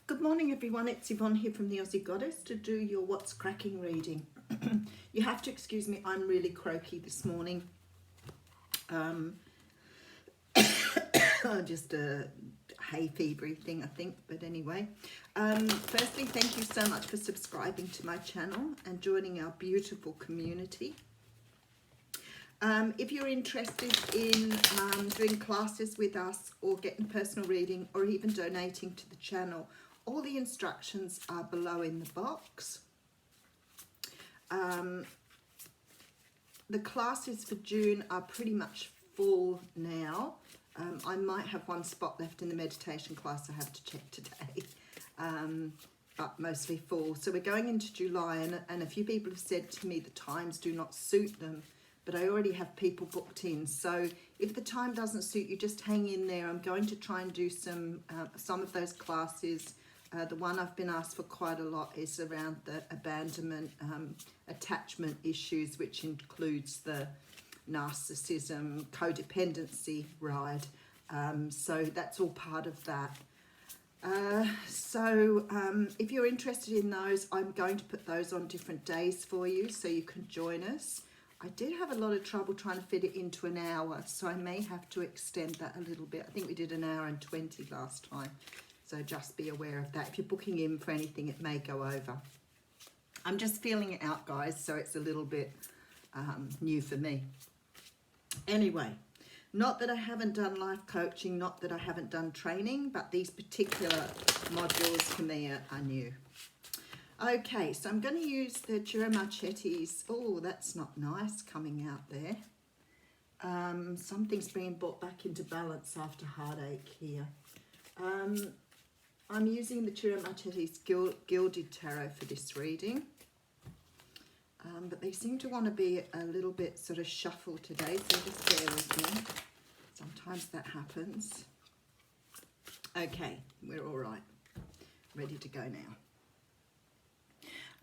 Good morning everyone, it's Yvonne here from the Aussie Goddess to do your What's Cracking reading. You have to excuse me, I'm really croaky this morning. Just a hay fevery thing I think, but anyway. Firstly, thank you so much for subscribing to my channel and joining our beautiful community. If you're interested in doing classes with us or getting personal reading or even donating to the channel, all the instructions are below in the box. The classes for June are pretty much full now. I might have one spot left in the meditation class I have to check today, but mostly full. So we're going into July and a few people have said to me the times do not suit them, but I already have people booked in. So if the time doesn't suit you, just hang in there. I'm going to try and do some of those classes. The one I've been asked for quite a lot is around the abandonment, attachment issues, which includes the narcissism, codependency ride. So that's all part of that. If you're interested in those, I'm going to put those on different days for you so you can join us. I did have a lot of trouble trying to fit it into an hour, so I may have to extend that a little bit. I think we did an hour and 20 last time. So just be aware of that. If you're booking in for anything, it may go over. I'm just feeling it out, guys, so it's a little bit new for me. Anyway, not that I haven't done life coaching, not that I haven't done training, but these particular modules for me are new. Okay, so I'm going to use the Machetes. Oh, that's not nice coming out there. Something's being brought back into balance after heartache here. I'm using the Machetes Gilded Tarot for this reading. But they seem to want to be a little bit sort of shuffled today, so just bear with me. Sometimes that happens. Okay, we're all right. Ready to go now.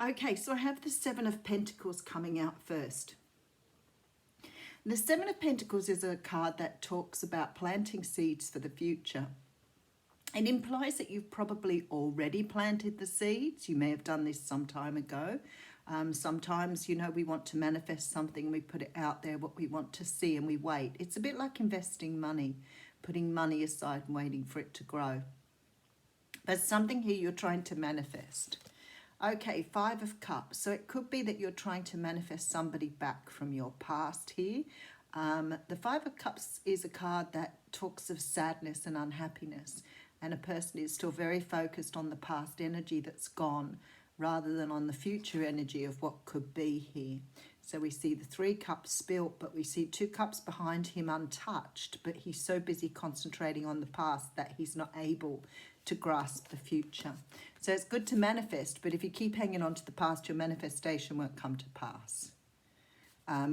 Okay, so I have the Seven of Pentacles coming out first. The Seven of Pentacles is a card that talks about planting seeds for the future. It implies that you've probably already planted the seeds. You may have done this some time ago. Sometimes, you know, we want to manifest something, we put it out there, what we want to see, and we wait. It's a bit like investing money, putting money aside and waiting for it to grow. But something here you're trying to manifest. Okay, Five of Cups. So it could be that you're trying to manifest somebody back from your past here. The Five of Cups is a card that talks of sadness and unhappiness, and a person is still very focused on the past energy that's gone rather than on the future energy of what could be here. So we see the 3 cups spilt, but we see 2 cups behind him untouched, but he's so busy concentrating on the past that he's not able to grasp the future. So it's good to manifest, but if you keep hanging on to the past, your manifestation won't come to pass.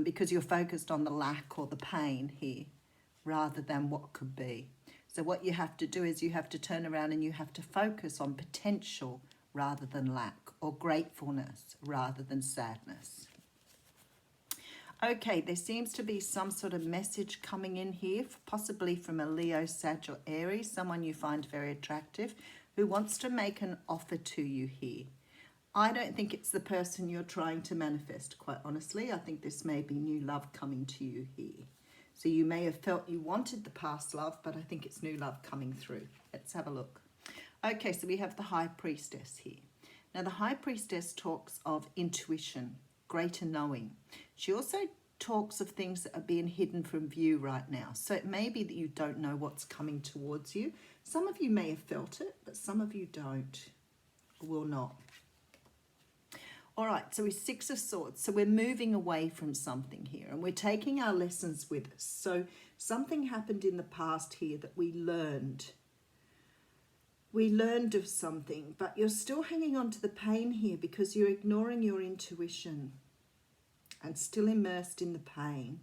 Because you're focused on the lack or the pain here rather than what could be. So what you have to do is you have to turn around and you have to focus on potential rather than lack, or gratefulness rather than sadness. Okay, there seems to be some sort of message coming in here, possibly from a Leo, Sag or Aries, someone you find very attractive, who wants to make an offer to you here. I don't think it's the person you're trying to manifest, quite honestly. I think this may be new love coming to you here. So you may have felt you wanted the past love, but I think it's new love coming through. Let's have a look. Okay, so we have the High Priestess here. Now, the High Priestess talks of intuition, greater knowing. She also talks of things that are being hidden from view right now. So it may be that you don't know what's coming towards you. Some of you may have felt it, but some of you don't, or will not. All right, so we're 6 of Swords. So we're moving away from something here, and we're taking our lessons with us. So something happened in the past here that we learned. We learned of something, but you're still hanging on to the pain here because you're ignoring your intuition and still immersed in the pain.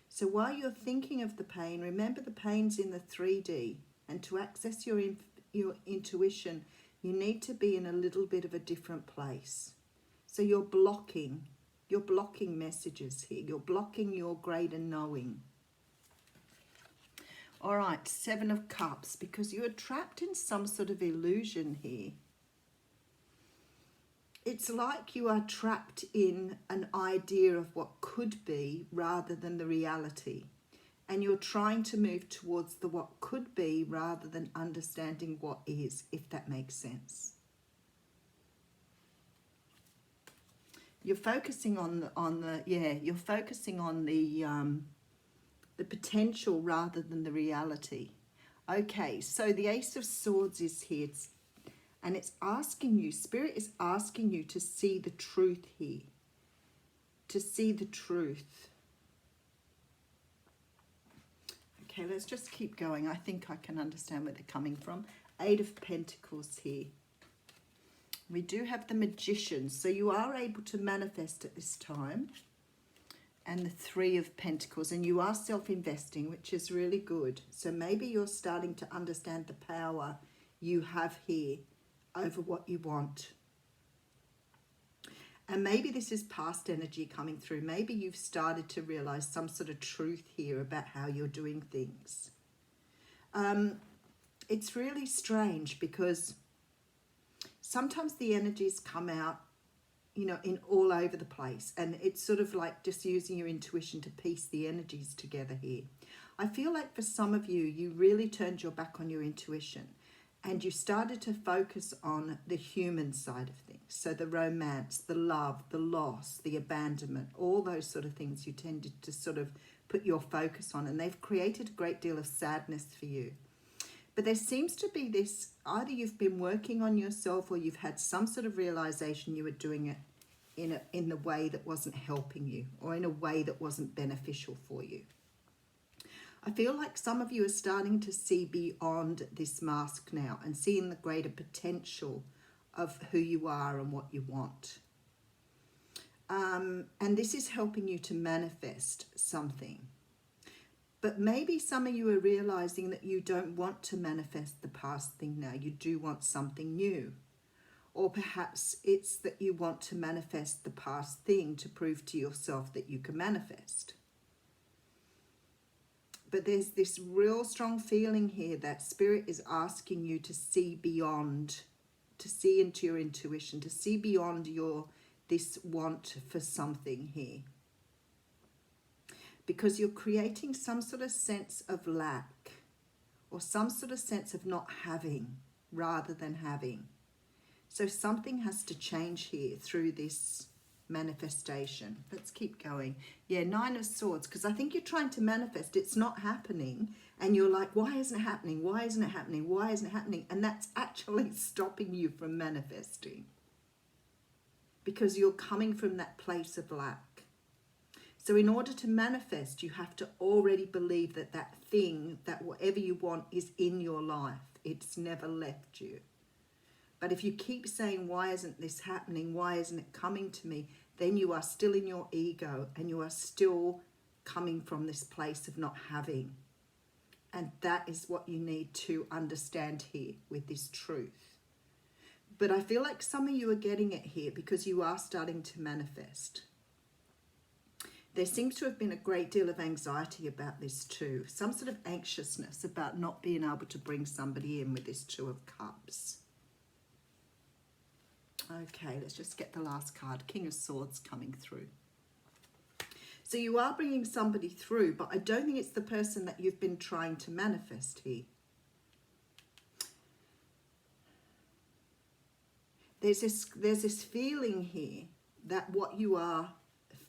So while you're thinking of the pain, remember the pain's in the 3D, and to access your intuition, you need to be in a little bit of a different place. So you're blocking messages here. You're blocking your greater knowing. All right, Seven of Cups, because you are trapped in some sort of illusion here. It's like you are trapped in an idea of what could be rather than the reality. And you're trying to move towards the what could be rather than understanding what is, if that makes sense. You're focusing on the potential rather than the reality. Okay, so the Ace of Swords is here, and it's asking you, Spirit is asking you to see the truth here, to see the truth. Okay, let's just keep going. I think I can understand where they're coming from. Eight of Pentacles here. We do have the Magician, so you are able to manifest at this time. And the Three of Pentacles, and you are self-investing, which is really good. So maybe you're starting to understand the power you have here over what you want. And maybe this is past energy coming through. Maybe you've started to realize some sort of truth here about how you're doing things. It's really strange because sometimes the energies come out, you know, in all over the place, and it's sort of like just using your intuition to piece the energies together here. I feel like for some of you, you really turned your back on your intuition and you started to focus on the human side of things. So the romance, the love, the loss, the abandonment, all those sort of things you tended to sort of put your focus on, and they've created a great deal of sadness for you. But there seems to be this, either you've been working on yourself or you've had some sort of realization you were doing it in the way that wasn't helping you, or in a way that wasn't beneficial for you. I feel like some of you are starting to see beyond this mask now and seeing the greater potential of who you are and what you want. And this is helping you to manifest something. But maybe some of you are realizing that you don't want to manifest the past thing now. You do want something new. Or perhaps it's that you want to manifest the past thing to prove to yourself that you can manifest. But there's this real strong feeling here that Spirit is asking you to see beyond, to see into your intuition, to see beyond this want for something here. Because you're creating some sort of sense of lack, or some sort of sense of not having rather than having. So something has to change here through this manifestation. Let's keep going. Yeah, Nine of Swords, because I think you're trying to manifest, it's not happening, and you're like, why isn't it happening? Why isn't it happening? Why isn't it happening? And that's actually stopping you from manifesting, because you're coming from that place of lack. So in order to manifest, you have to already believe that that thing, that whatever you want is in your life. It's never left you. But if you keep saying, why isn't this happening? Why isn't it coming to me? Then you are still in your ego, and you are still coming from this place of not having. And that is what you need to understand here with this truth. But I feel like some of you are getting it here because you are starting to manifest. There seems to have been a great deal of anxiety about this too. Some sort of anxiousness about not being able to bring somebody in with this Two of Cups. Okay, let's just get the last card. King of Swords coming through. So you are bringing somebody through, but I don't think it's the person that you've been trying to manifest here. There's this feeling here that what you are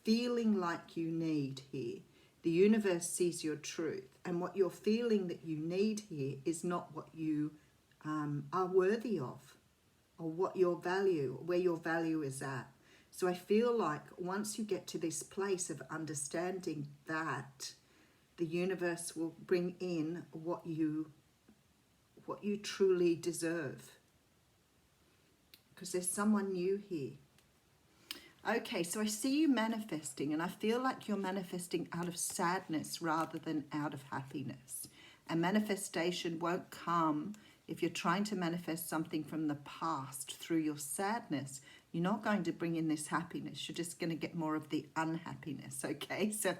feeling like you need here, the universe sees your truth, and what you're feeling that you need here is not what you are worthy of, or what your value, where your value is at. So I feel like once you get to this place of understanding that, the universe will bring in what you truly deserve. Because there's someone new here. Okay, so I see you manifesting, and I feel like you're manifesting out of sadness rather than out of happiness. And manifestation won't come if you're trying to manifest something from the past through your sadness. You're not going to bring in this happiness. You're just going to get more of the unhappiness, okay? So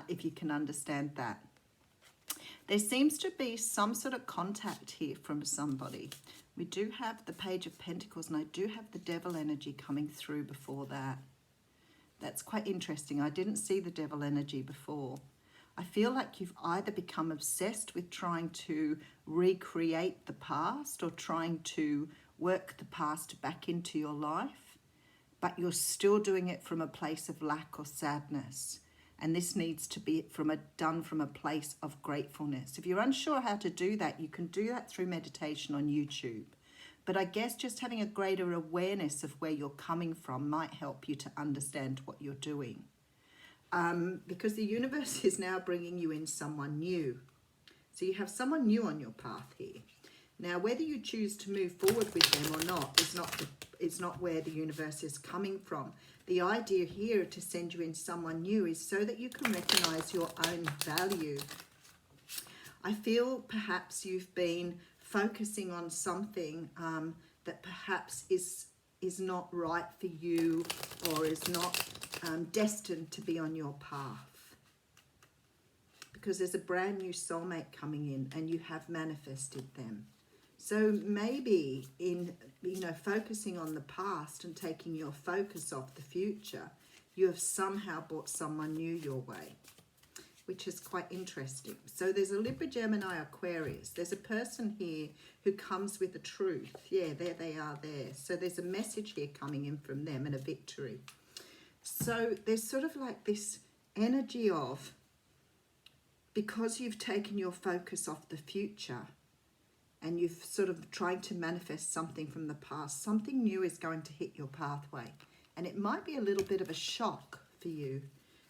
if you can understand that. There seems to be some sort of contact here from somebody. We do have the Page of Pentacles, and I do have the Devil energy coming through before that. That's quite interesting. I didn't see the Devil energy before. I feel like you've either become obsessed with trying to recreate the past or trying to work the past back into your life, but you're still doing it from a place of lack or sadness. And this needs to be done from a place of gratefulness. If you're unsure how to do that, you can do that through meditation on YouTube. But I guess just having a greater awareness of where you're coming from might help you to understand what you're doing. Because the universe is now bringing you in someone new. So you have someone new on your path here. Now, whether you choose to move forward with them or not is not where the universe is coming from. The idea here to send you in someone new is so that you can recognize your own value. I feel perhaps you've been focusing on something that perhaps is not right for you or is not destined to be on your path. Because there's a brand new soulmate coming in and you have manifested them. So maybe in, focusing on the past and taking your focus off the future, you have somehow brought someone new your way, which is quite interesting. So there's a Libra, Gemini, Aquarius. There's a person here who comes with the truth. Yeah, there they are there. So there's a message here coming in from them and a victory. So there's sort of like this energy of, because you've taken your focus off the future, and you've sort of tried to manifest something from the past, something new is going to hit your pathway. And it might be a little bit of a shock for you,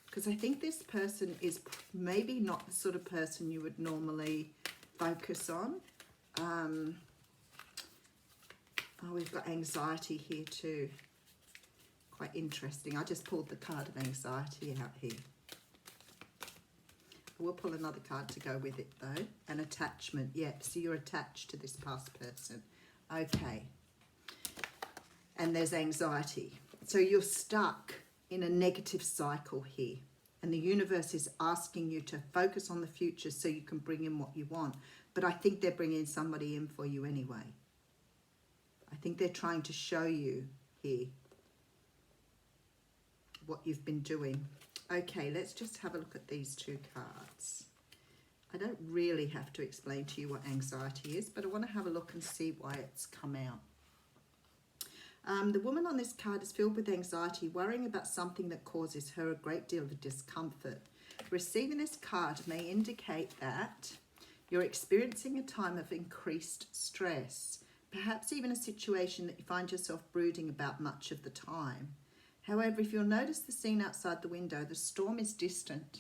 because I think this person is maybe not the sort of person you would normally focus on. Oh, we've got anxiety here too. Quite interesting. I just pulled the card of anxiety out here. We'll pull another card to go with it though. An attachment. Yep, so you're attached to this past person. Okay. And there's anxiety. So you're stuck in a negative cycle here. And the universe is asking you to focus on the future so you can bring in what you want. But I think they're bringing somebody in for you anyway. I think they're trying to show you here what you've been doing. Okay, let's just have a look at these two cards. I don't really have to explain to you what anxiety is, but I want to have a look and see why it's come out. The woman on this card is filled with anxiety, worrying about something that causes her a great deal of discomfort. Receiving this card may indicate that you're experiencing a time of increased stress, perhaps even a situation that you find yourself brooding about much of the time. However, if you'll notice the scene outside the window, the storm is distant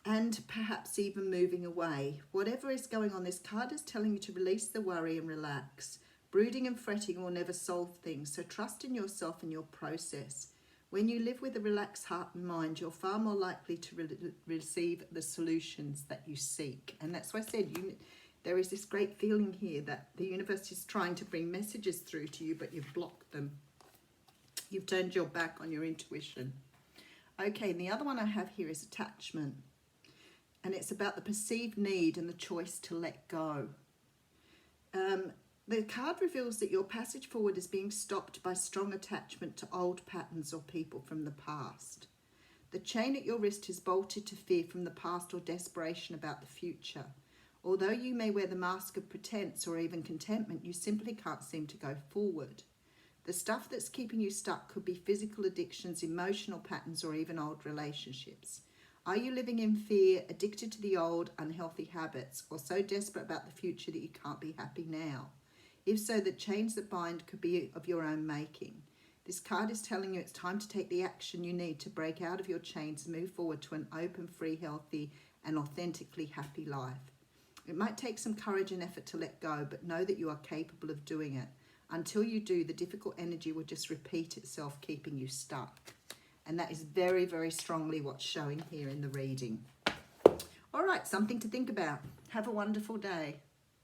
and perhaps even moving away. Whatever is going on, this card is telling you to release the worry and relax. Brooding and fretting will never solve things, so trust in yourself and your process. When you live with a relaxed heart and mind, you're far more likely to receive the solutions that you seek. And that's why I said there is this great feeling here that the universe is trying to bring messages through to you, but you've blocked them. You've turned your back on your intuition. Okay, and the other one I have here is attachment. And it's about the perceived need and the choice to let go. The card reveals that your passage forward is being stopped by strong attachment to old patterns or people from the past. The chain at your wrist is bolted to fear from the past or desperation about the future. Although you may wear the mask of pretense or even contentment, you simply can't seem to go forward. The stuff that's keeping you stuck could be physical addictions, emotional patterns, or even old relationships. Are you living in fear, addicted to the old, unhealthy habits, or so desperate about the future that you can't be happy now? If so, the chains that bind could be of your own making. This card is telling you it's time to take the action you need to break out of your chains and move forward to an open, free, healthy, and authentically happy life. It might take some courage and effort to let go, but know that you are capable of doing it. Until you do, the difficult energy will just repeat itself, keeping you stuck. And that is very, very strongly what's showing here in the reading. All right, something to think about. Have a wonderful day.